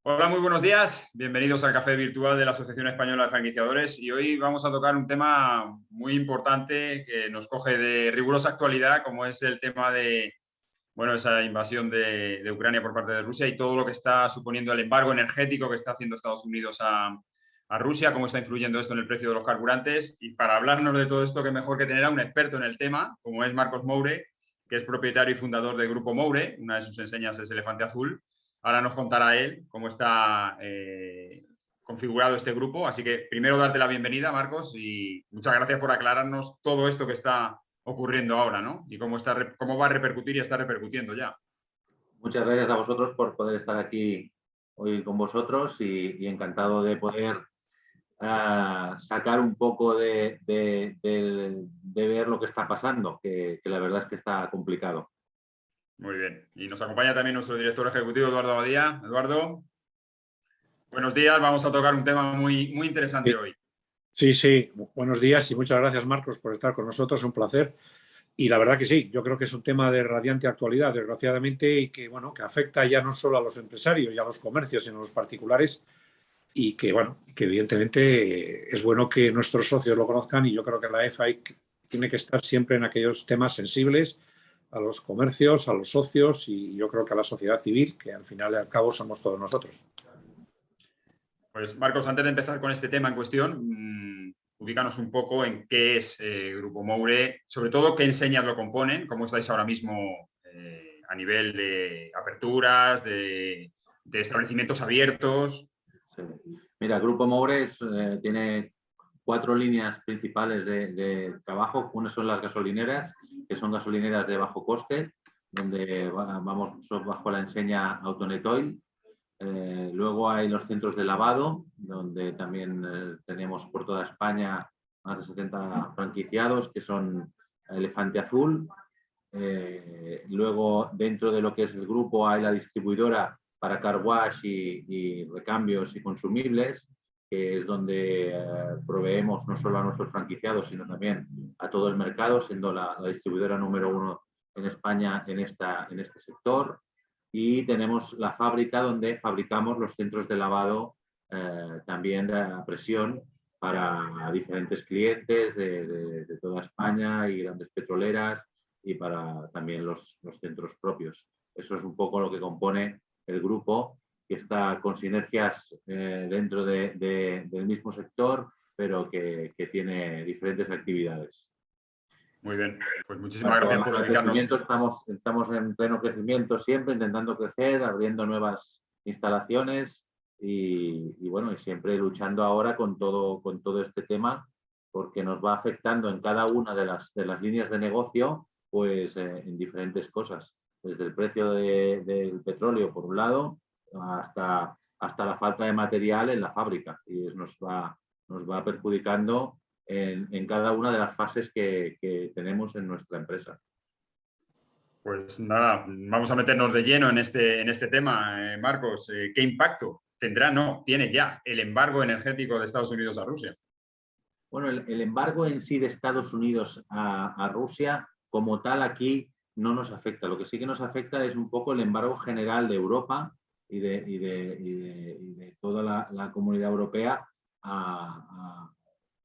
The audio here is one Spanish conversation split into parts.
Hola, muy buenos días. Bienvenidos al café virtual de la Asociación Española de Franquiciadores y hoy vamos a tocar un tema muy importante que nos coge de rigurosa actualidad, como es el tema de, bueno, esa invasión de Ucrania por parte de Rusia y todo lo que está suponiendo el embargo energético que está haciendo Estados Unidos a Rusia, cómo está influyendo esto en el precio de los carburantes. Y para hablarnos de todo esto, qué mejor que tener a un experto en el tema, como es Marcos Moure, que es propietario y fundador del Grupo Moure. Una de sus enseñas es Elefante Azul. Ahora nos contará él cómo está configurado este grupo. Así que primero darte la bienvenida, Marcos, y muchas gracias por aclararnos todo esto que está ocurriendo ahora, ¿no? Y cómo va a repercutir y está repercutiendo ya. Muchas gracias a vosotros por poder estar aquí hoy con vosotros y encantado de poder sacar un poco de ver lo que está pasando, que la verdad es que está complicado. Muy bien. Y nos acompaña también nuestro director ejecutivo, Eduardo Abadía. Eduardo, buenos días. Vamos a tocar un tema muy interesante hoy. Sí, sí, buenos días y muchas gracias, Marcos, por estar con nosotros, un placer. Y la verdad que sí, yo creo que es un tema de radiante actualidad, desgraciadamente, y que, bueno, que afecta ya no solo a los empresarios y a los comercios, sino a los particulares, y que, bueno, que evidentemente es bueno que nuestros socios lo conozcan, y yo creo que la EFA tiene que estar siempre en aquellos temas sensibles a los comercios, a los socios, y yo creo que a la sociedad civil, que al final y al cabo somos todos nosotros. Pues Marcos, antes de empezar con este tema en cuestión, ubícanos un poco en qué es Grupo Moure, sobre todo qué enseñas lo componen, cómo estáis ahora mismo a nivel de aperturas, de establecimientos abiertos. Sí. Mira, el Grupo Moures tiene 4 líneas principales de trabajo. Una son las gasolineras, que son gasolineras de bajo coste, donde vamos bajo la enseña Autonet Oil. Luego hay los centros de lavado, donde también tenemos por toda España más de 70 franquiciados, que son Elefante Azul. Luego, dentro de lo que es el grupo, hay la distribuidora para car wash y recambios y consumibles, que es donde proveemos no solo a nuestros franquiciados, sino también a todo el mercado, siendo la distribuidora número 1 en España en este sector. Y tenemos la fábrica donde fabricamos los centros de lavado también a presión para diferentes clientes de toda España y grandes petroleras y para también los centros propios. Eso es un poco lo que compone el grupo, que está con sinergias dentro del mismo sector, pero que tiene diferentes actividades. Muy bien, pues muchísimas gracias por El ubicarnos. crecimiento, estamos en pleno crecimiento siempre, intentando crecer, abriendo nuevas instalaciones y bueno, y siempre luchando ahora con todo este tema, porque nos va afectando en cada una de las líneas de negocio, pues en diferentes cosas, desde el precio del petróleo por un lado hasta la falta de material en la fábrica, y nos va perjudicando en cada una de las fases que tenemos en nuestra empresa. Pues nada, vamos a meternos de lleno en este tema, Marcos. ¿Qué impacto tendrá? No, tiene ya el embargo energético de Estados Unidos a Rusia. Bueno, el embargo en sí de Estados Unidos a Rusia, como tal, aquí no nos afecta. Lo que sí que nos afecta es un poco el embargo general de Europa y de toda la comunidad europea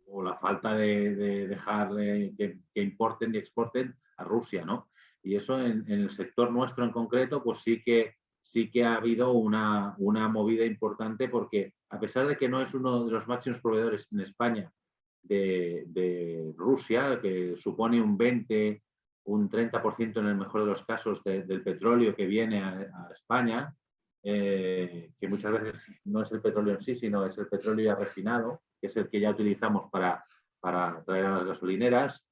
o la falta de dejar que importen y exporten a Rusia, ¿no? Y eso en el sector nuestro en concreto, pues sí que ha habido una movida importante, porque a pesar de que no es uno de los máximos proveedores en España de Rusia, que supone un 20, un 30% en el mejor de los casos del petróleo que viene a España, que muchas veces no es el petróleo en sí, sino es el petróleo ya refinado, que es el que ya utilizamos para traer a las gasolineras.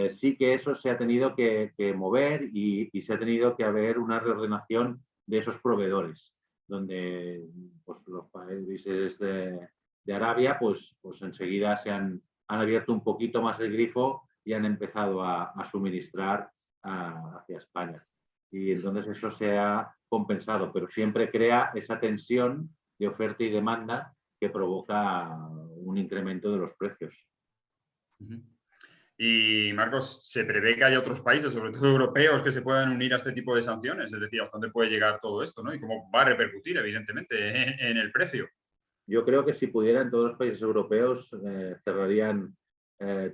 Sí que eso se ha tenido que mover y se ha tenido que haber una reordenación de esos proveedores, donde pues, los países de Arabia pues enseguida han abierto un poquito más el grifo y han empezado a suministrar hacia España. Y entonces eso se ha compensado, pero siempre crea esa tensión de oferta y demanda que provoca un incremento de los precios. Y Marcos, ¿se prevé que haya otros países, sobre todo europeos, que se puedan unir a este tipo de sanciones? Es decir, ¿hasta dónde puede llegar todo esto, ¿no? Y cómo va a repercutir, evidentemente, en el precio. Yo creo que si pudieran, todos los países europeos cerrarían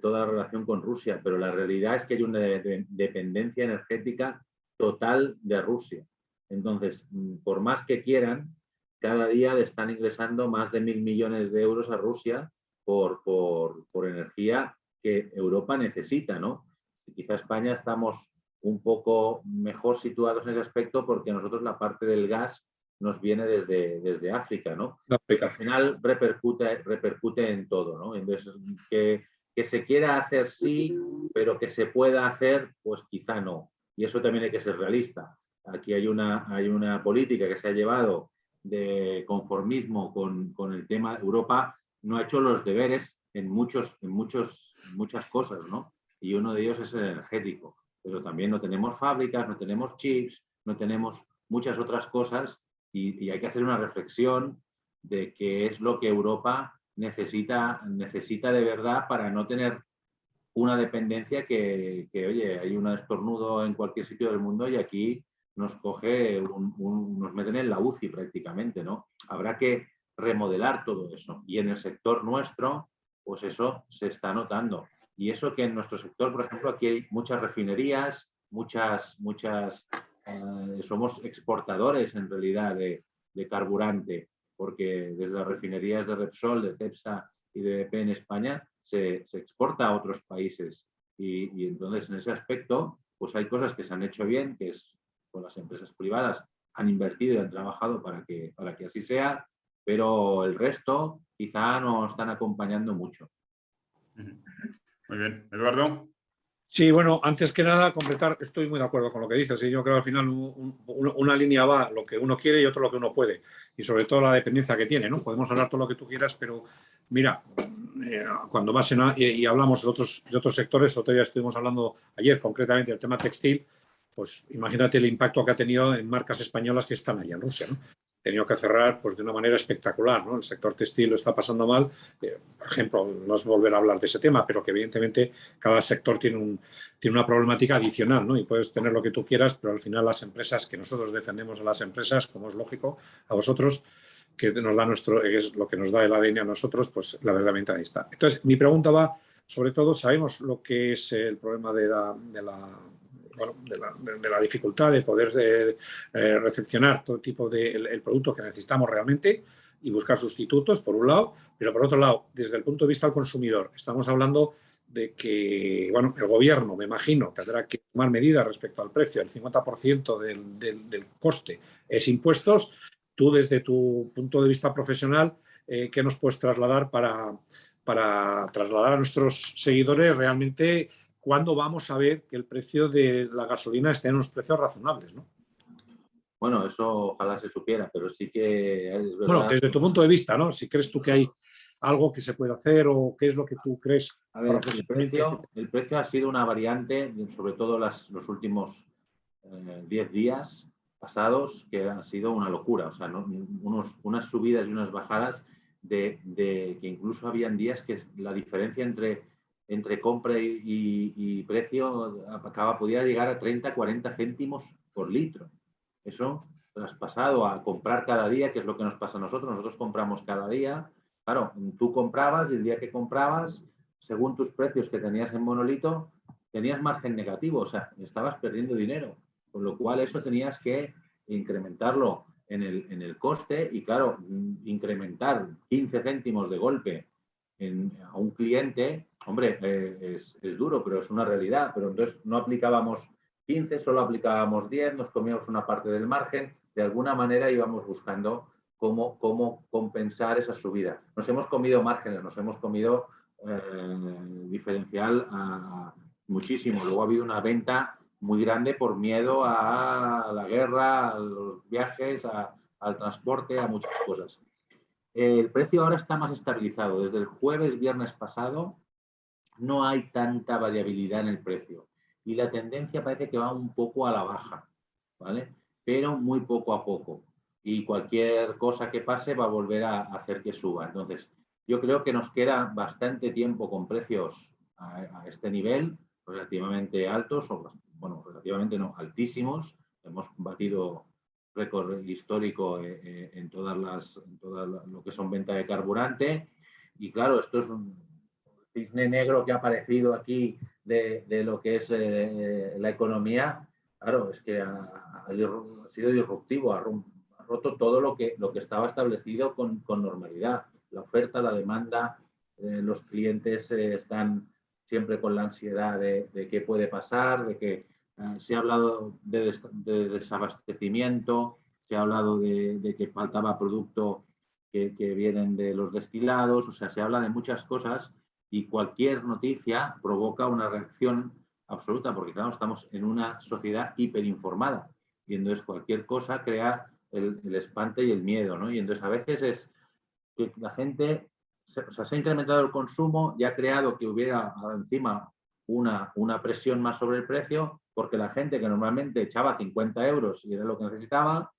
toda la relación con Rusia, pero la realidad es que hay una dependencia energética total de Rusia. Entonces, por más que quieran, cada día le están ingresando más de 1.000 millones de euros a Rusia por energía que Europa necesita, ¿no? Quizá España estamos un poco mejor situados en ese aspecto porque nosotros la parte del gas nos viene desde África, ¿no? Pero al final repercute en todo, ¿no? Entonces, que se quiera hacer sí, pero que se pueda hacer, pues quizá no. Y eso también hay que ser realista. Aquí hay una política que se ha llevado de conformismo con el tema. Europa no ha hecho los deberes en muchas cosas, ¿no? Y uno de ellos es el energético. Pero también no tenemos fábricas, no tenemos chips, no tenemos muchas otras cosas y hay que hacer una reflexión de qué es lo que Europa necesita de verdad para no tener una dependencia que oye, hay un estornudo en cualquier sitio del mundo y aquí nos coge, nos meten en la UCI prácticamente, ¿no? Habrá que remodelar todo eso. Y en el sector nuestro, pues eso se está notando. Y eso que en nuestro sector, por ejemplo, aquí hay muchas refinerías, somos exportadores en realidad de carburante, porque desde las refinerías de Repsol, de Cepsa y de BP en España se exporta a otros países. Y entonces en ese aspecto, pues hay cosas que se han hecho bien, que es con las empresas privadas han invertido y han trabajado para que así sea, pero el resto quizá no están acompañando mucho. Muy bien. Eduardo. Sí, bueno, antes que nada, completar, estoy muy de acuerdo con lo que dices. Y yo creo que al final una línea va lo que uno quiere y otro lo que uno puede. Y sobre todo la dependencia que tiene, ¿no? Podemos hablar todo lo que tú quieras, pero mira, cuando vas y hablamos de otros sectores, otro día estuvimos hablando ayer concretamente del tema textil, pues imagínate el impacto que ha tenido en marcas españolas que están allá en Rusia, ¿no? Tenido que cerrar pues, de una manera espectacular, ¿no? El sector textil lo está pasando mal. Por ejemplo, no es volver a hablar de ese tema, pero que evidentemente cada sector tiene una problemática adicional, ¿no? Y puedes tener lo que tú quieras, pero al final las empresas, que nosotros defendemos a las empresas, como es lógico, a vosotros, que nos da es lo que nos da el ADN a nosotros, pues la verdaderamente ahí está. Entonces, mi pregunta va, sobre todo, sabemos lo que es el problema de la dificultad de poder recepcionar todo tipo de el producto que necesitamos realmente y buscar sustitutos, por un lado, pero por otro lado, desde el punto de vista del consumidor, estamos hablando de que, bueno, el gobierno, me imagino, tendrá que tomar medidas respecto al precio. El 50% del coste es impuestos. Tú, desde tu punto de vista profesional, ¿qué nos puedes trasladar para trasladar a nuestros seguidores realmente cuándo vamos a ver que el precio de la gasolina esté en unos precios razonables, ¿no? Bueno, eso ojalá se supiera, pero sí que es verdad. Bueno, desde tu punto de vista, ¿no? Si crees tú que hay algo que se puede hacer o qué es lo que tú crees. A ver, el precio ha sido una variante, sobre todo los últimos 10 días pasados, que ha sido una locura. O sea, ¿no? unas subidas y unas bajadas de que incluso habían días que la diferencia entre compra y precio podía llegar a 30, 40 céntimos por litro. Eso traspasado a comprar cada día, que es lo que nos pasa a nosotros. Nosotros compramos cada día. Claro, tú comprabas y el día que comprabas, según tus precios que tenías en monolito, tenías margen negativo, o sea, estabas perdiendo dinero. Con lo cual eso tenías que incrementarlo en el coste y, claro, incrementar 15 céntimos de golpe a un cliente, hombre, es duro, pero es una realidad. Pero entonces no aplicábamos 15, solo aplicábamos 10, nos comíamos una parte del margen, de alguna manera íbamos buscando cómo compensar esa subida. Nos hemos comido márgenes, nos hemos comido diferencial muchísimo. Luego ha habido una venta muy grande por miedo a la guerra, a los viajes, al transporte, a muchas cosas. El precio ahora está más estabilizado. Desde el jueves, viernes pasado, no hay tanta variabilidad en el precio. Y la tendencia parece que va un poco a la baja, ¿vale? Pero muy poco a poco. Y cualquier cosa que pase va a volver a hacer que suba. Entonces, yo creo que nos queda bastante tiempo con precios a este nivel relativamente altos, o bueno, relativamente no, altísimos. Hemos batido récord histórico en todas lo que son venta de carburante. Y claro, esto es un cisne negro que ha aparecido aquí de lo que es la economía. Claro, es que ha sido disruptivo, ha roto todo lo que estaba establecido con normalidad. La oferta, la demanda, los clientes están siempre con la ansiedad de qué puede pasar, de que se ha hablado de desabastecimiento, se ha hablado de que faltaba producto que vienen de los destilados, o sea, se habla de muchas cosas y cualquier noticia provoca una reacción absoluta, porque claro, estamos en una sociedad hiperinformada y entonces cualquier cosa crea el espanto y el miedo, ¿no? Y entonces a veces es que la gente, se ha incrementado el consumo y ha creado que hubiera encima una presión más sobre el precio, porque la gente que normalmente echaba 50 euros y era lo que necesitaba,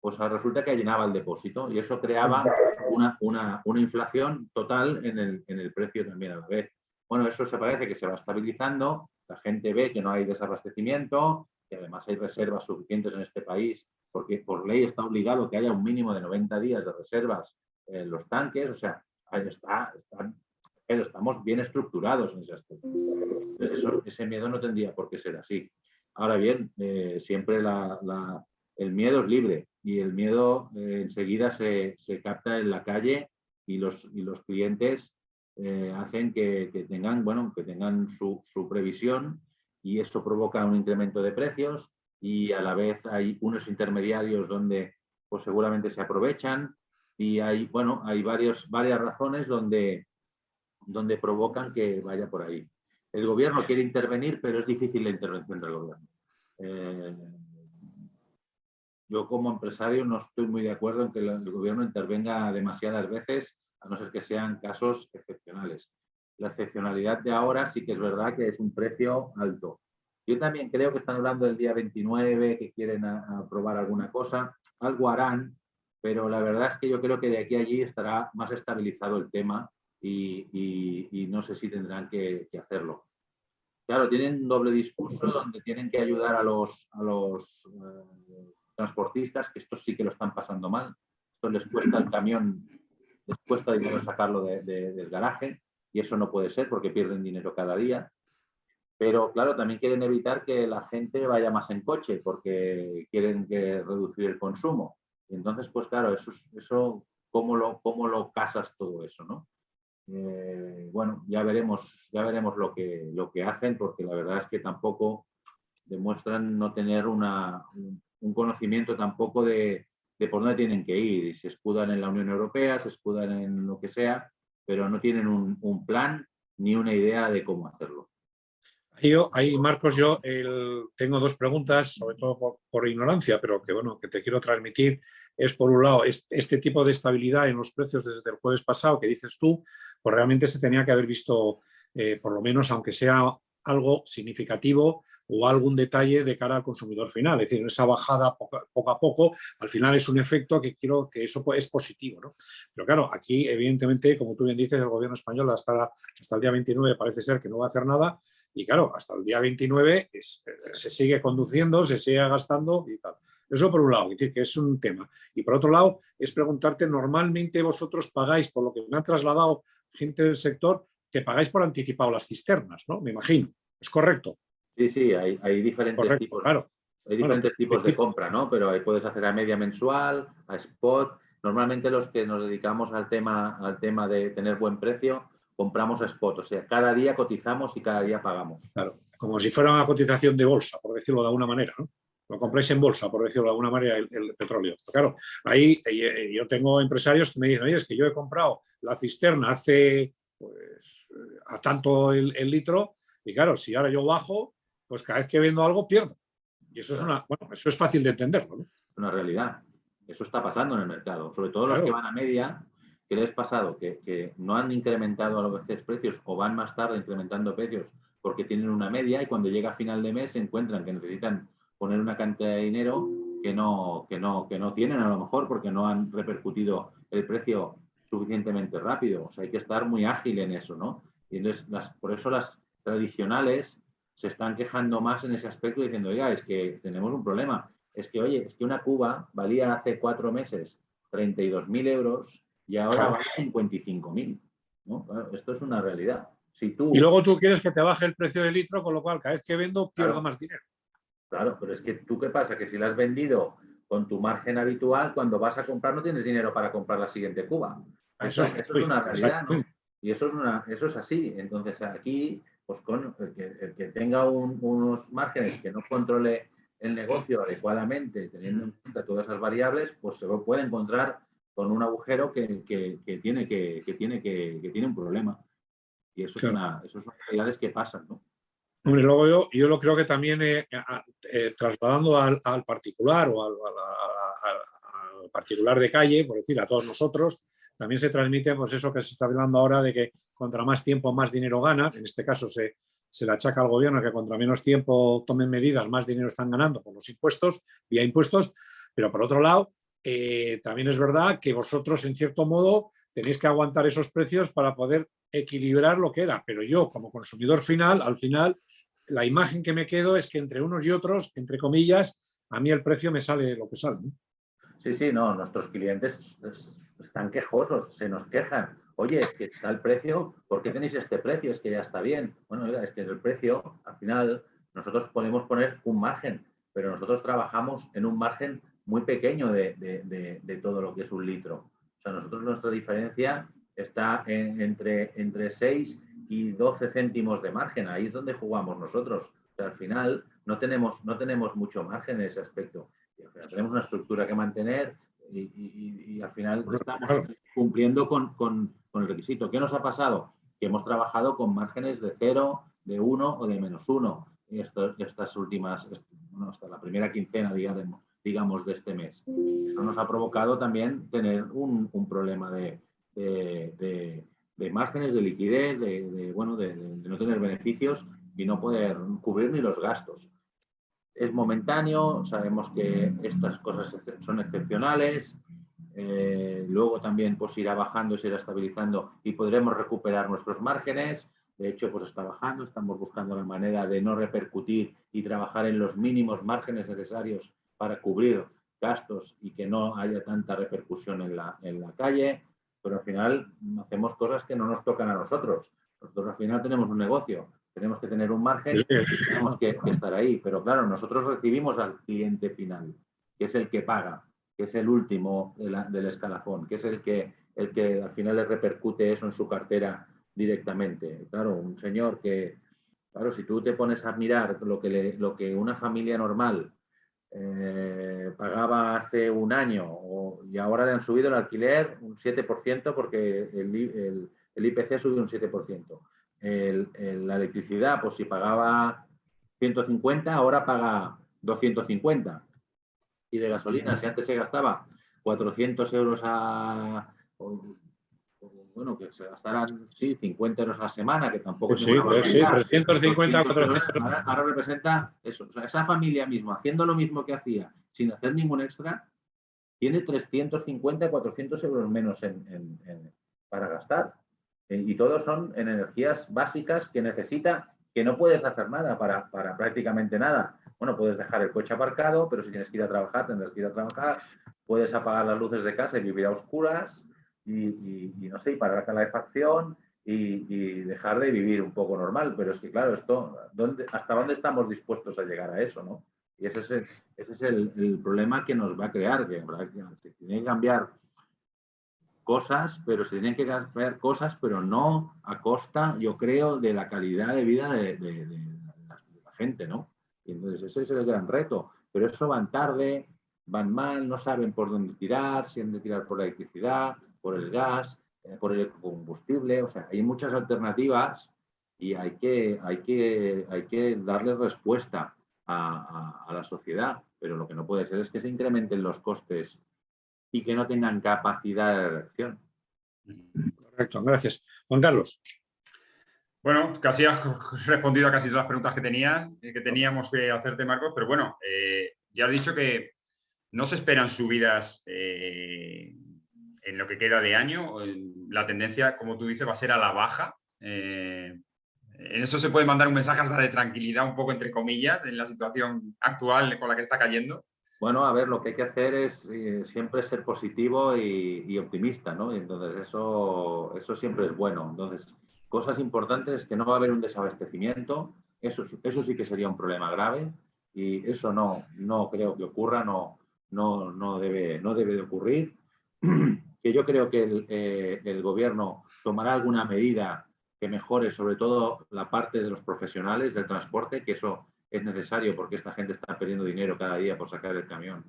pues resulta que llenaba el depósito y eso creaba una inflación total en el precio también a la vez. Bueno, eso se parece que se va estabilizando, la gente ve que no hay desabastecimiento, que además hay reservas suficientes en este país, porque por ley está obligado que haya un mínimo de 90 días de reservas en los tanques, o sea, estamos bien estructurados en ese aspecto. Ese miedo no tendría por qué ser así. Ahora bien, siempre el miedo es libre y el miedo enseguida se capta en la calle y los clientes hacen que tengan su previsión y eso provoca un incremento de precios y a la vez hay unos intermediarios donde pues seguramente se aprovechan y hay varias razones donde provocan que vaya por ahí. El gobierno quiere intervenir, pero es difícil la intervención del gobierno. Yo como empresario no estoy muy de acuerdo en que el gobierno intervenga demasiadas veces, a no ser que sean casos excepcionales. La excepcionalidad de ahora sí que es verdad que es un precio alto. Yo también creo que están hablando del día 29, que quieren aprobar alguna cosa. Algo harán, pero la verdad es que yo creo que de aquí a allí estará más estabilizado el tema y no sé si tendrán que hacerlo. Claro, tienen un doble discurso donde tienen que ayudar a los transportistas, que estos sí que lo están pasando mal. Esto les cuesta el camión, les cuesta dinero sacarlo del garaje y eso no puede ser porque pierden dinero cada día. Pero claro, también quieren evitar que la gente vaya más en coche porque quieren reducir el consumo. Y entonces, pues claro, eso ¿cómo lo casas todo eso, ¿no? Bueno, ya veremos lo que hacen, porque la verdad es que tampoco demuestran no tener un conocimiento tampoco de por dónde tienen que ir. Y se escudan en la Unión Europea, se escudan en lo que sea, pero no tienen un plan ni una idea de cómo hacerlo. Ahí, Marcos, yo tengo dos preguntas, sobre todo por ignorancia, pero que te quiero transmitir. Es, por un lado, este tipo de estabilidad en los precios desde el jueves pasado que dices tú, pues realmente se tenía que haber visto, por lo menos, aunque sea algo significativo o algún detalle de cara al consumidor final. Es decir, esa bajada poco a poco, al final es un efecto que quiero que eso es positivo, ¿no? Pero claro, aquí, evidentemente, como tú bien dices, el gobierno español hasta el día 29 parece ser que no va a hacer nada. Y claro, hasta el día 29 se sigue conduciendo, se sigue gastando y tal. Eso por un lado, es decir, que es un tema. Y por otro lado, es preguntarte, normalmente vosotros pagáis, por lo que me han trasladado gente del sector, que pagáis por anticipado las cisternas, ¿no? Me imagino. ¿Es correcto? Sí, hay diferentes tipos. Claro. Hay diferentes tipos de compra, ¿no? Pero ahí puedes hacer a media mensual, a spot. Normalmente los que nos dedicamos al tema de tener buen precio, compramos a spot. O sea, cada día cotizamos y cada día pagamos. Claro, como si fuera una cotización de bolsa, por decirlo de alguna manera, ¿no? Lo compráis en bolsa, por decirlo de alguna manera, el petróleo. Pero claro, ahí yo tengo empresarios que me dicen, oye, es que yo he comprado la cisterna hace pues, a tanto el litro y claro, si ahora yo bajo, pues cada vez que vendo algo pierdo. Y eso eso es fácil de entenderlo, ¿no? Es una realidad. Eso está pasando en el mercado. Sobre todo los Claro. que van a media, ¿qué les ha pasado? Que no han incrementado a veces precios o van más tarde incrementando precios porque tienen una media y cuando llega a final de mes se encuentran que necesitan poner una cantidad de dinero que no tienen a lo mejor porque no han repercutido el precio suficientemente rápido. O sea, hay que estar muy ágil en eso, ¿no? Y entonces, por eso las tradicionales se están quejando más en ese aspecto diciendo, oiga, es que tenemos un problema. Es que, oye, es que una cuba valía hace 4 meses 32.000 euros y ahora vale 55.000, ¿no? Claro, esto es una realidad. Si tú, y luego tú quieres que te baje el precio del litro, con lo cual cada vez que vendo pierdo claro, más dinero. claro, pero es que tú, ¿qué pasa? Que si la has vendido con tu margen habitual, cuando vas a comprar no tienes dinero para comprar la siguiente cuba. Eso es una realidad, ¿no? Y eso es así. Entonces aquí, pues con el que tenga unos márgenes que no controle el negocio adecuadamente, teniendo en cuenta todas esas variables, pues se lo puede encontrar con un agujero que tiene un problema. Y eso, Claro. eso son realidades que pasan, ¿no? Hombre, luego yo lo creo que también trasladando al particular o al particular de calle, por decir, a todos nosotros, también se transmite pues eso que se está hablando ahora de que contra más tiempo más dinero gana. En este caso se le achaca al gobierno que contra menos tiempo tomen medidas, más dinero están ganando por los impuestos, vía impuestos, pero por otro lado, también es verdad que vosotros en cierto modo tenéis que aguantar esos precios para poder equilibrar lo que era, pero yo como consumidor final, al final, la imagen que me quedo es que entre unos y otros, entre comillas, a mí el precio me sale lo que sale, ¿no? Sí, sí, no, nuestros clientes están quejosos, se nos quejan. Oye, es que está el precio, ¿por qué tenéis este precio? Es que ya está bien. Bueno, oiga, es que el precio, al final, nosotros podemos poner un margen, pero nosotros trabajamos en un margen muy pequeño de todo lo que es un litro. O sea, nosotros nuestra diferencia está entre 6 y 12 céntimos de margen. Ahí es donde jugamos nosotros. O sea, al final no tenemos mucho margen en ese aspecto. Tenemos una estructura que mantener y al final estamos cumpliendo con el requisito. ¿Qué nos ha pasado? Que hemos trabajado con márgenes de 0, de 1 o de -1 estas últimas, bueno, hasta la primera quincena, digamos, de este mes. Eso nos ha provocado también tener un problema de márgenes, de liquidez, de no tener beneficios y no poder cubrir ni los gastos. Es momentáneo, sabemos que estas cosas son excepcionales, luego también pues irá bajando, se irá estabilizando y podremos recuperar nuestros márgenes. De hecho, pues está bajando, estamos buscando la manera de no repercutir y trabajar en los mínimos márgenes necesarios para cubrir gastos y que no haya tanta repercusión en la calle, pero al final hacemos cosas que no nos tocan a nosotros. Nosotros al final tenemos un negocio, tenemos que tener un margen, tenemos que estar ahí. Pero claro, nosotros recibimos al cliente final, que es el que paga, que es el último del escalafón, que es el que al final le repercute eso en su cartera directamente. Claro, un señor que, claro, si tú te pones a mirar lo que una familia normal pagaba hace un año y ahora le han subido el alquiler un 7% porque el IPC subió un 7%. La electricidad, pues si pagaba 150, ahora paga 250. Y de gasolina, si antes se gastaba 400 euros bueno, que se gastaran, sí, 50 euros a la semana, que tampoco es ninguna barbaridad. Sí, 350, 400. Ahora representa eso. O sea, esa familia misma, haciendo lo mismo que hacía, sin hacer ningún extra, tiene 350, 400 euros menos para gastar. Y todos son en energías básicas que necesita, que no puedes hacer nada para prácticamente nada. Bueno, puedes dejar el coche aparcado, pero si tienes que ir a trabajar, tendrás que ir a trabajar. Puedes apagar las luces de casa y vivir a oscuras y no sé, y parar la calefacción y dejar de vivir un poco normal. Pero es que, claro, ¿hasta dónde estamos dispuestos a llegar a eso, no? Y ese es el problema que nos va a crear, que se tiene que cambiar cosas, pero se tienen que cambiar cosas, pero no a costa, yo creo, de la calidad de vida de la gente, ¿no? Y entonces ese es el gran reto. Pero eso van tarde, van mal, no saben por dónde tirar, si han de tirar por la electricidad, por el gas, por el combustible. O sea, hay muchas alternativas y hay que darle respuesta a la sociedad. Pero lo que no puede ser es que se incrementen los costes y que no tengan capacidad de reacción. Correcto, gracias. Juan Carlos. Bueno, casi has respondido a casi todas las preguntas que teníamos que hacerte, Marcos, pero bueno, ya has dicho que no se esperan subidas en lo que queda de año. La tendencia, como tú dices, va a ser a la baja. ¿En eso se puede mandar un mensaje hasta de tranquilidad, un poco entre comillas, en la situación actual con la que está cayendo? Bueno, a ver, lo que hay que hacer es siempre ser positivo y optimista, ¿no? Y entonces eso siempre es bueno. Entonces, cosas importantes es que no va a haber un desabastecimiento, eso sí que sería un problema grave y eso no creo que ocurra, no debe de ocurrir. Que yo creo que el gobierno tomará alguna medida que mejore sobre todo la parte de los profesionales del transporte, que eso es necesario porque esta gente está perdiendo dinero cada día por sacar el camión,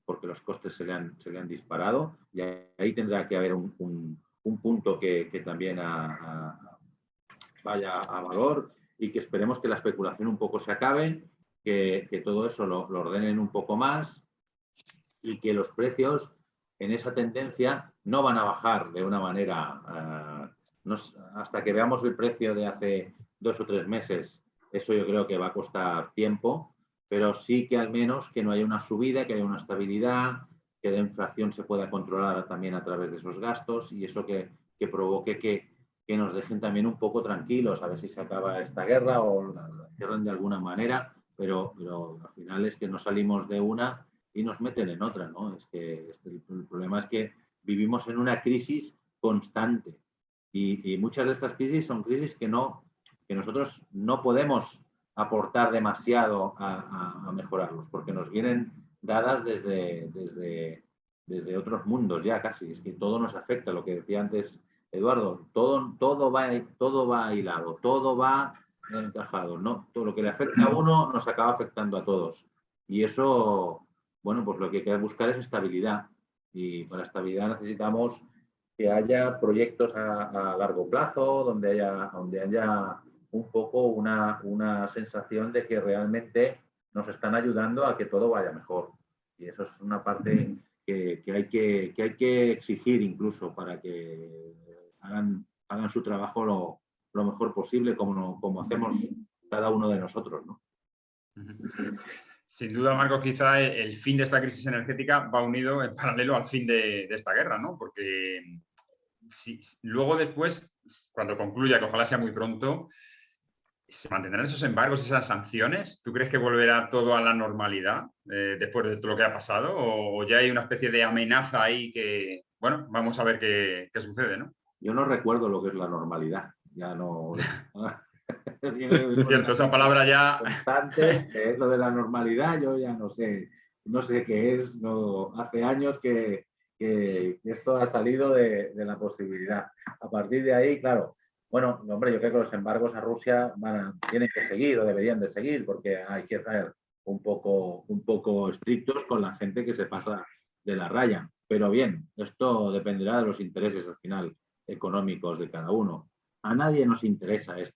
porque los costes se le han disparado y ahí tendrá que haber un punto que también vaya a valor y que esperemos que la especulación un poco se acabe, que todo eso lo ordenen un poco más y que los precios en esa tendencia no van a bajar de una manera, hasta que veamos el precio de hace 2 o 3 meses. Eso yo creo que va a costar tiempo, pero sí que al menos que no haya una subida, que haya una estabilidad, que la inflación se pueda controlar también a través de esos gastos y eso que provoque que nos dejen también un poco tranquilos, a ver si se acaba esta guerra o la cierren de alguna manera, pero al final es que no salimos de una y nos meten en otra, ¿no? Es que el problema es que vivimos en una crisis constante y muchas de estas crisis son crisis que nosotros no podemos aportar demasiado a mejorarlos, porque nos vienen dadas desde otros mundos ya casi. Es que todo nos afecta, lo que decía antes Eduardo, todo va hilado, todo va encajado, ¿no? Todo lo que le afecta a uno nos acaba afectando a todos. Y eso, bueno, pues lo que hay que buscar es estabilidad. Y para estabilidad necesitamos que haya proyectos a largo plazo, donde haya un poco una sensación de que realmente nos están ayudando a que todo vaya mejor. Y eso es una parte que hay que exigir incluso para que hagan su trabajo lo mejor posible, como hacemos cada uno de nosotros, ¿no? Sin duda, Marcos, quizá el fin de esta crisis energética va unido en paralelo al fin de esta guerra, ¿no? Porque luego después, cuando concluya, que ojalá sea muy pronto, ¿se mantendrán esos embargos, esas sanciones? ¿Tú crees que volverá todo a la normalidad después de todo lo que ha pasado? ¿O ya hay una especie de amenaza ahí que, bueno, vamos a ver qué sucede, ¿no? Yo no recuerdo lo que es la normalidad. Ya no... Cierto, esa palabra ya... Constante, que es lo de la normalidad, yo ya no sé qué es. No, hace años que esto ha salido de la posibilidad. A partir de ahí, claro, bueno, hombre, yo creo que los embargos a Rusia tienen que seguir o deberían de seguir porque hay que ser un poco estrictos con la gente que se pasa de la raya. Pero bien, esto dependerá de los intereses al final económicos de cada uno. A nadie nos interesa es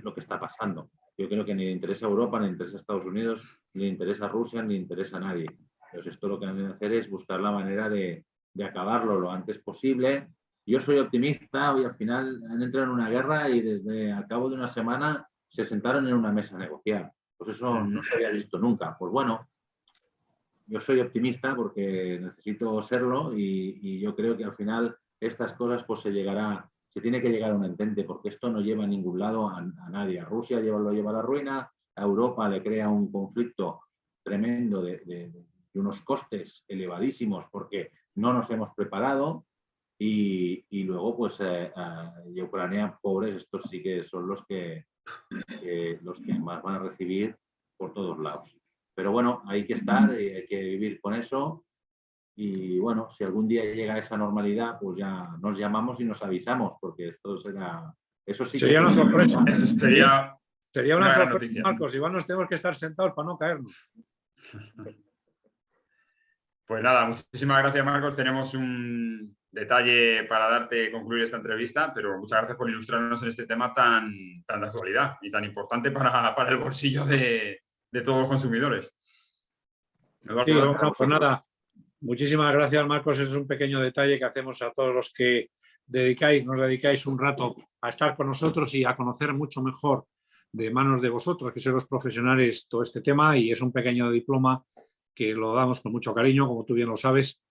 lo que está pasando. Yo creo que ni le interesa a Europa, ni le interesa a Estados Unidos, ni le interesa a Rusia, ni le interesa a nadie. Entonces esto lo que han de hacer es buscar la manera de acabarlo lo antes posible. Yo soy optimista y al final han entrado en una guerra y desde al cabo de una semana se sentaron en una mesa a negociar. Pues eso no se había visto nunca. Pues bueno, yo soy optimista porque necesito serlo y yo creo que al final estas cosas pues se tiene que llegar a un entente porque esto no lleva a ningún lado a nadie. A Rusia lo lleva a la ruina, a Europa le crea un conflicto tremendo de unos costes elevadísimos porque no nos hemos preparado y luego pues y Ucrania, pobres, estos sí que son los que más van a recibir por todos lados. Pero bueno, hay que estar, hay que vivir con eso y bueno, si algún día llega a esa normalidad, pues ya nos llamamos y nos avisamos, porque esto será... Eso sí sería una sorpresa. Eso sería una sorpresa, noticia. Marcos, igual nos tenemos que estar sentados para no caernos. Pues nada, muchísimas gracias, Marcos. Tenemos un detalle para darte concluir esta entrevista, pero muchas gracias por ilustrarnos en este tema tan de actualidad y tan importante para el bolsillo de todos los consumidores. Eduardo, sí, pues nada, muchísimas gracias, Marcos. Es un pequeño detalle que hacemos a todos los que nos dedicáis un rato a estar con nosotros y a conocer mucho mejor de manos de vosotros, que sois los profesionales, todo este tema, y es un pequeño diploma que lo damos con mucho cariño, como tú bien lo sabes,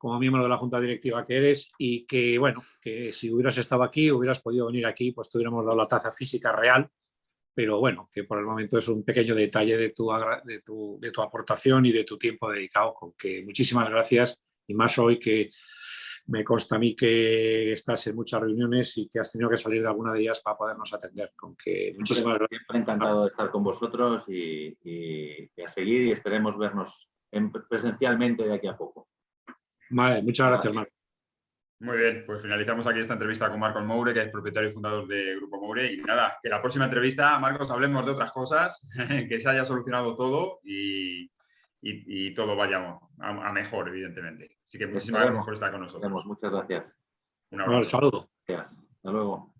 como miembro de la Junta Directiva que eres, y que, bueno, que si hubieras estado aquí, hubieras podido venir aquí, pues te hubiéramos dado la taza física real, pero bueno, que por el momento es un pequeño detalle de tu aportación y de tu tiempo dedicado, con que muchísimas gracias, y más hoy que me consta a mí que estás en muchas reuniones y que has tenido que salir de alguna de ellas para podernos atender, con que muchísimas gracias. Siempre encantado de estar con vosotros y a seguir, y esperemos vernos presencialmente de aquí a poco. Vale, muchas gracias, Marcos. Muy bien, pues finalizamos aquí esta entrevista con Marcos Moure, que es propietario y fundador de Grupo Moure. Y nada, que la próxima entrevista, Marcos, hablemos de otras cosas, que se haya solucionado todo y todo vaya a mejor, evidentemente. Así que muchísimas gracias por estar con nosotros. Muchas gracias. Un abrazo. Saludo. Gracias. Hasta luego.